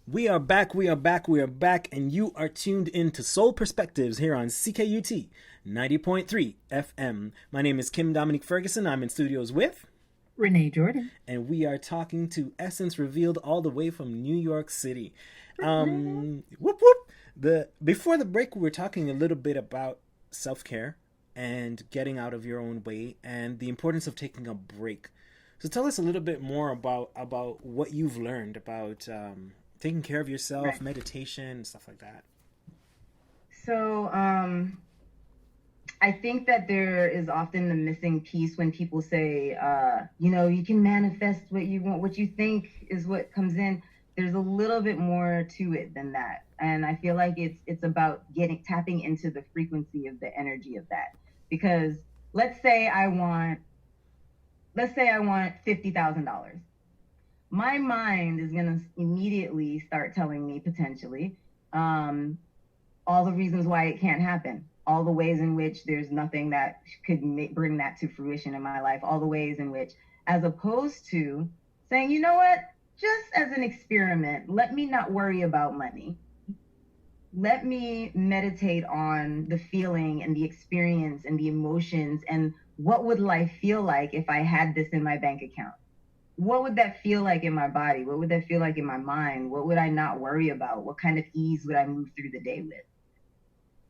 We are back, we are back, we are back, and you are tuned in to Soul Perspectives here on CKUT 90.3 FM. My name is Kim Dominique Ferguson. I'm in studios with Renee Jordan. and we are talking to Essence Revealed all the way from New York City. Whoop whoop. Before the break, we were talking a little bit about self care and getting out of your own way and the importance of taking a break. So tell us a little bit more about what you've learned about taking care of yourself, Right. meditation, stuff like that. So, I think that there is often the missing piece when people say, you can manifest what you want, what you think is what comes in. There's a little bit more to it than that, and I feel like it's about tapping into the frequency of the energy of that. Because let's say I want, $50,000. My mind is gonna immediately start telling me potentially. Um, all the reasons why it can't happen, all the ways in which there's nothing that could bring that to fruition in my life, all the ways in which, as opposed to saying, you know what, just as an experiment, let me not worry about money. Let me meditate on the feeling and the experience and the emotions and what would life feel like if I had this in my bank account? What would that feel like in my body? What would that feel like in my mind? What would I not worry about? What kind of ease would I move through the day with?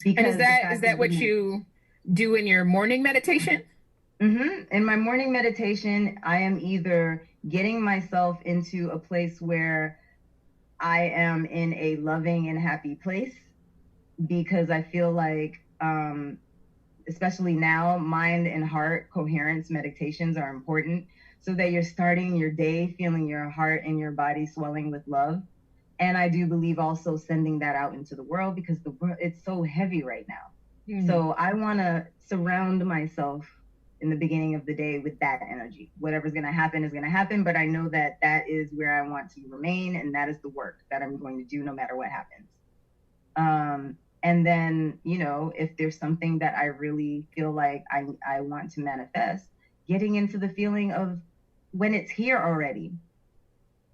And Because the is fact that of what being, you do in your morning meditation? in my morning meditation, I am either getting myself into a place where I am in a loving and happy place because I feel like, especially now, mind and heart coherence meditations are important so that you're starting your day feeling your heart and your body swelling with love. And I do believe also sending that out into the world because the world, it's so heavy right now. So I want to surround myself in the beginning of the day with that energy. Whatever's going to happen is going to happen, but I know that that is where I want to remain, and that is the work that I'm going to do no matter what happens. And then, if there's something that I really feel like I want to manifest, getting into the feeling of when it's here already,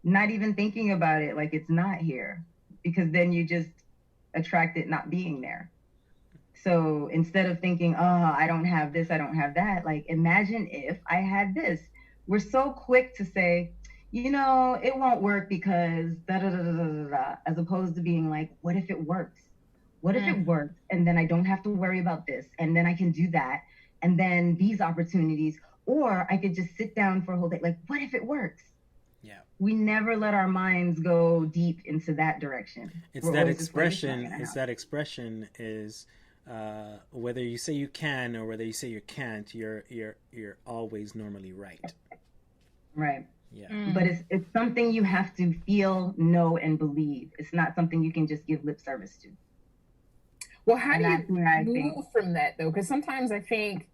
not even thinking about it like it's not here, because then you just attract it not being there. So instead of thinking, oh, I don't have this, I don't have that, like imagine if I had this. We're so quick to say, it won't work because da da da da da da, da, as opposed to being like, what if it works? What if it works? And then I don't have to worry about this, and then I can do that, and then these opportunities, or I could just sit down for a whole day. Like, what if it works? Yeah. We never let our minds go deep into that direction. It's We're that always just like, it's not expression. gonna It's happen. that expression is whether you say you can or whether you say you can't, you're always normally right. Right. Yeah. But it's something you have to feel, know, and believe. It's not something you can just give lip service to. Well, how And do that's you where I think, move from that though? Because sometimes I think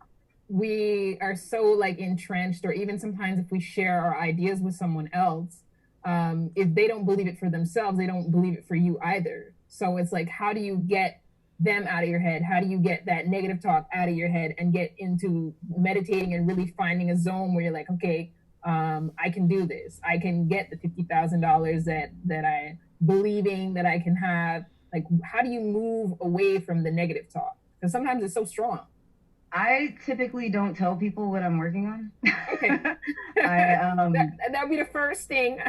we are so like entrenched, or even sometimes if we share our ideas with someone else, if they don't believe it for themselves, they don't believe it for you either. So it's like, how do you get them out of your head? How do you get that negative talk out of your head and get into meditating and really finding a zone where you're like, okay, I can do this. I can get the $50,000 that I believing that I can have. Like, how do you move away from the negative talk? Because sometimes it's so strong. I typically don't tell people what I'm working on. Okay. I That would be the first thing.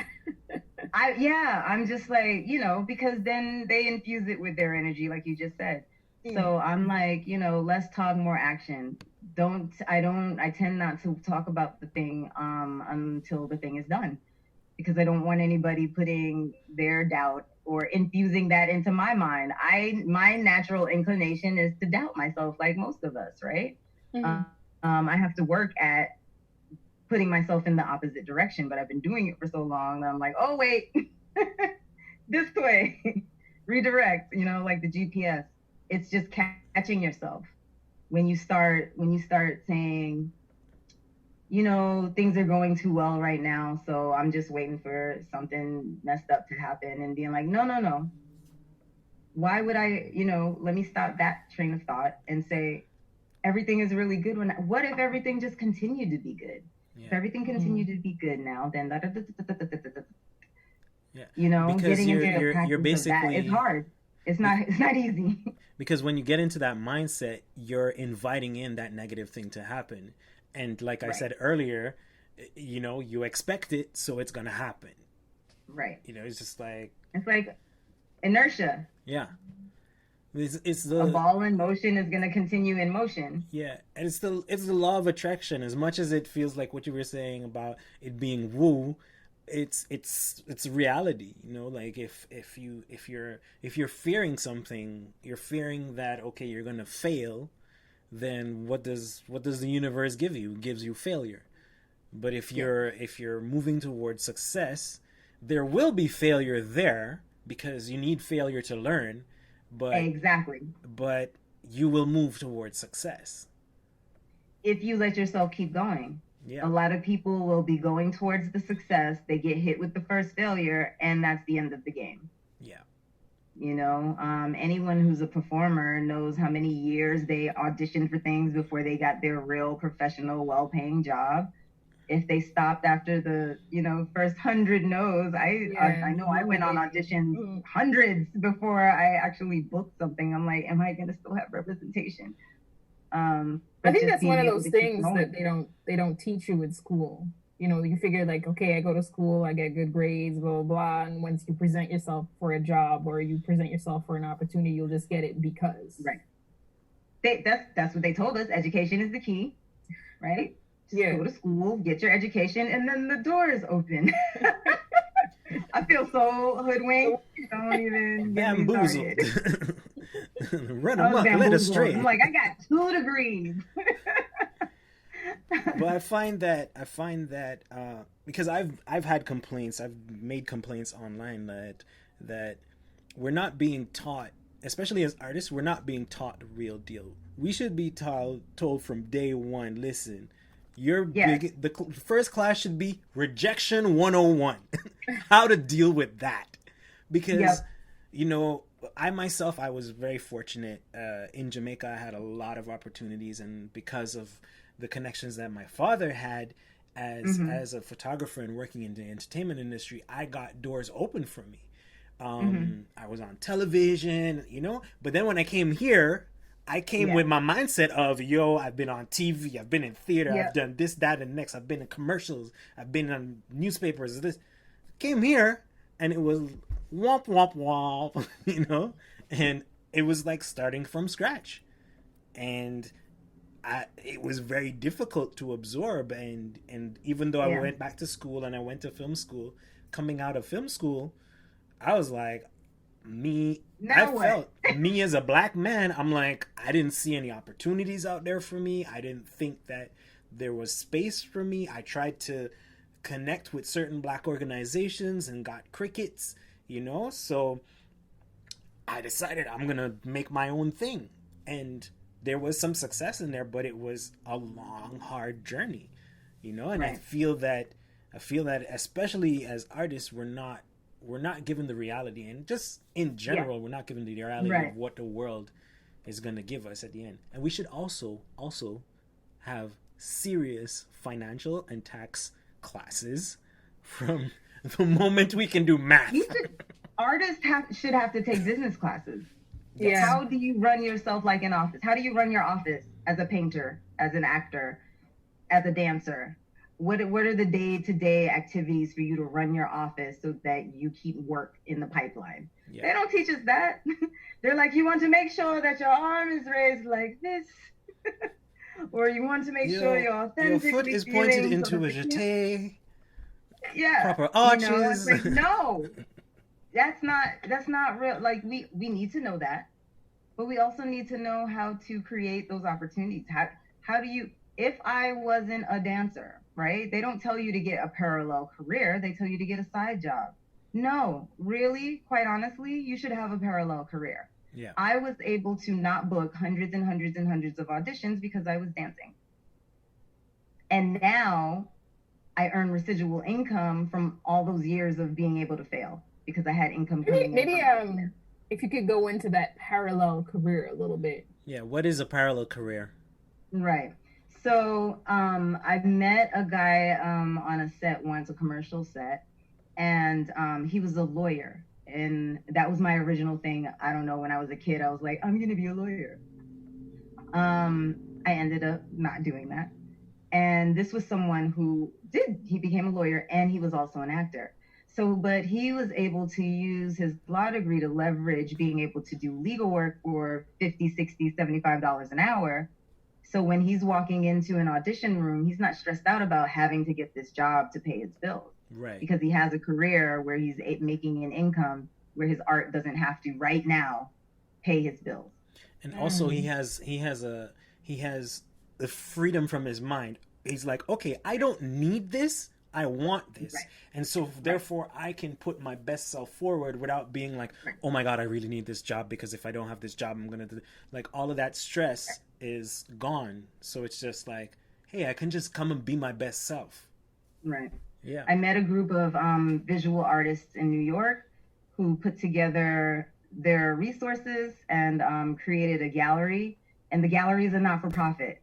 I'm just like, because then they infuse it with their energy, like you just said. So I'm like, less talk, more action. I tend not to talk about the thing until the thing is done, because I don't want anybody putting their doubt or infusing that into my mind. My natural inclination is to doubt myself, like most of us, right? I have to work at putting myself in the opposite direction, but I've been doing it for so long that I'm like, oh wait, this way, redirect. Like the GPS. It's just catching yourself when you start saying, things are going too well right now, so I'm just waiting for something messed up to happen, and being like, no, no, no. Why would I, let me stop that train of thought and say, everything is really good what if everything just continued to be good? If Yeah. everything continued to be good now, then Yeah, You know, because getting into the you're practice of that is basically, hard. It's not easy. because when you get into that mindset, you're inviting in that negative thing to happen. And like I Right. said earlier, you expect it, so it's gonna happen. Right. It's just like, It's like inertia. yeah, it's A the ball in motion is going to continue in motion. yeah, and it's the law of attraction. As much as it feels like what you were saying about it being woo, it's reality. Like if you're fearing something, you're fearing that, okay, you're gonna fail. Then what does the universe give you? It gives you failure. But if you're moving towards success, there will be failure there because you need failure to learn, but Exactly. but you will move towards success. If you let yourself keep going. Yeah. A lot of people will be going towards the success. They get hit with the first failure, and that's the end of the game. Yeah. Anyone who's a performer knows how many years they auditioned for things before they got their real professional, well-paying job. If they stopped after the first 100 no's, I know I went on auditions hundreds before I actually booked something. I'm like, am I going to still have representation? I think that's one of those things that they don't teach you in school. You figure like, okay, I go to school, I get good grades, blah, blah, blah. And once you present yourself for a job or you present yourself for an opportunity, you'll just get it because. Right. That's what they told us. Education is the key, right? Just go to school, get your education, and then the doors open. I feel so hoodwinked. Don't even get me Bamboozled. started. Run amok, led astray. I'm like, I got 2 degrees. But I find that because I've had complaints, I've made complaints online that we're not being taught, especially as artists, we're not being taught the real deal. We should be told from day one, listen, the first class should be rejection 101. How to deal with that. Because I myself, I was very fortunate in Jamaica. I had a lot of opportunities, and because of the connections that my father had as a photographer and working in the entertainment industry, I got doors open for me. I was on television, but then when I came here, I came with my mindset of, I've been on TV, I've been in theater, I've done this, that, and next. I've been in commercials, I've been on newspapers. Came here, and it was womp, womp, womp, and it was like starting from scratch. And it was very difficult to absorb. And even though I went back to school and I went to film school, coming out of film school, I was like, felt me as a black man, I'm like, I didn't see any opportunities out there for me. I didn't think that there was space for me. I tried to connect with certain black organizations and got crickets, so I decided I'm gonna make my own thing. And there was some success in there, but it was a long, hard journey, and right. I feel that especially as artists, we're not given the reality, and just in general, we're not given the reality of what the world is going to give us at the end. And we should also have serious financial and tax classes from the moment we can do math. Artists should have to take business classes. Yeah. How do you run yourself like an office? How do you run your office as a painter, as an actor, as a dancer? What are the day-to-day activities for you to run your office so that you keep work in the pipeline? Yeah. They don't teach us that. They're like, you want to make sure that your arm is raised like this. Or you want to make sure you're authentic. Your foot is pointed into a jeté. Yeah. Proper arches. Like, no. That's not real. Like, we need to know that. But we also need to know how to create those opportunities. How do you, if I wasn't a dancer, right? They don't tell you to get a parallel career. They tell you to get a side job. No, really, quite honestly, you should have a parallel career. Yeah. I was able to not book hundreds and hundreds and hundreds of auditions because I was dancing. And now I earn residual income from all those years of being able to fail because I had income coming in. If you could go into that parallel career a little bit. Yeah, what is a parallel career? Right. So I've met a guy on a set once, a commercial set, and he was a lawyer. And that was my original thing. I don't know, when I was a kid, I was like, I'm going to be a lawyer. I ended up not doing that. And this was someone who he became a lawyer, and he was also an actor. So, but he was able to use his law degree to leverage being able to do legal work for $50, $60, $75 an hour. So when he's walking into an audition room, he's not stressed out about having to get this job to pay his bills. Right. Because he has a career where he's making an income where his art doesn't have to right now pay his bills. And also he has the freedom from his mind. He's like, okay, I don't need this. I want this. Right. And so therefore I can put my best self forward without being like, oh my God, I really need this job, because if I don't have this job, I'm going to like, all of that stress is gone. So it's just like, hey, I can just come and be my best self. Right. Yeah. I met a group of visual artists in New York who put together their resources and created a gallery. And the gallery is a not-for-profit.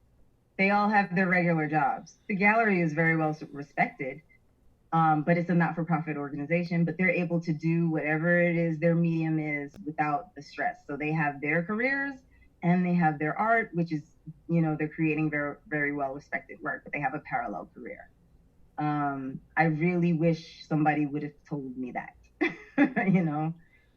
They all have their regular jobs. The gallery is very well respected, but it's a not-for-profit organization. But they're able to do whatever it is their medium is without the stress. So they have their careers and they have their art, which is, they're creating very, very well respected work, but they have a parallel career. I really wish somebody would have told me that,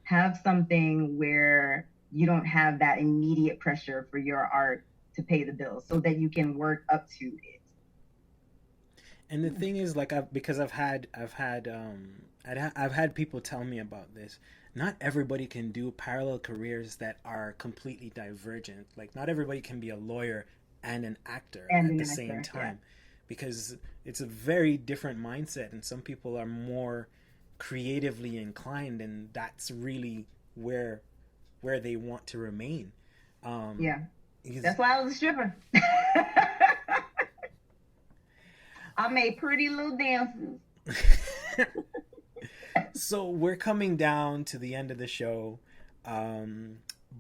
have something where you don't have that immediate pressure for your art to pay the bills, so that you can work up to it. And the thing is, like, I've had people tell me about this. Not everybody can do parallel careers that are completely divergent. Like, not everybody can be a lawyer and an actor at the same time, because it's a very different mindset, and some people are more creatively inclined, and that's really where they want to remain. That's why I was a stripper. I made pretty little dances. So we're coming down to the end of the show,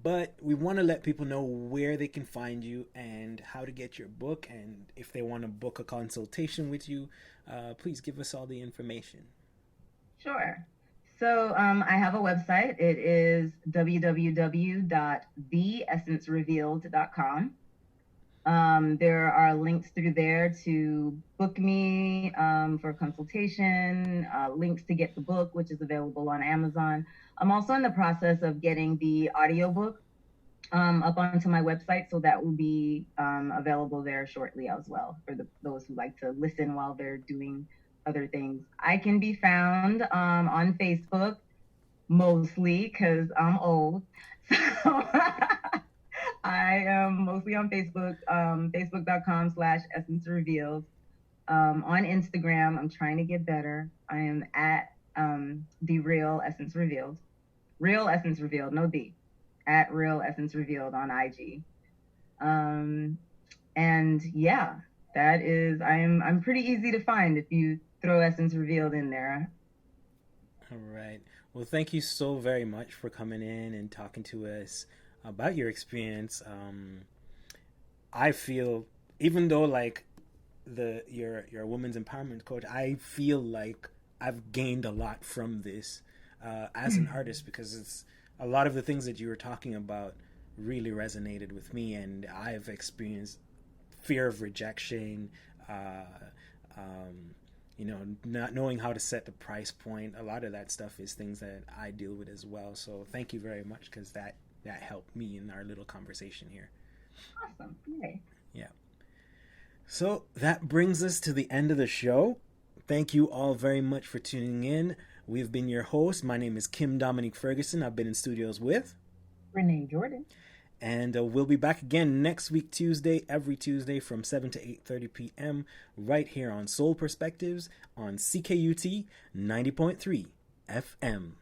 but we want to let people know where they can find you and how to get your book, and if they want to book a consultation with you, please give us all the information. Sure. So I have a website. It is www.theessencerevealed.com. There are links through there to book me for consultation, links to get the book, which is available on Amazon. I'm also in the process of getting the audiobook up onto my website, so that will be available there shortly as well for those who like to listen while they're doing other things. I can be found on Facebook, mostly because I'm old. So I am mostly on Facebook, facebook.com/Essence Revealed. On Instagram, I'm trying to get better. I am at The Real Essence Revealed. Real Essence Revealed, no D. At Real Essence Revealed on IG. And yeah, that is, I'm pretty easy to find if you throw Essence Revealed in there. All right. Well, thank you so very much for coming in and talking to us about your experience. I feel, even though like you're a women's empowerment coach, I feel like I've gained a lot from this as an artist, because it's a lot of the things that you were talking about really resonated with me, and I've experienced fear of rejection, not knowing how to set the price point. A lot of that stuff is things that I deal with as well. So thank you very much, because that helped me in our little conversation here. Awesome. Yay. Yeah. So that brings us to the end of the show. Thank you all very much for tuning in. We've been your hosts. My name is Kim Dominique Ferguson. I've been in studios with Renee Jordan. And we'll be back again next week, Tuesday, every Tuesday from 7 to 8:30 p.m. right here on Soul Perspectives on CKUT 90.3 FM.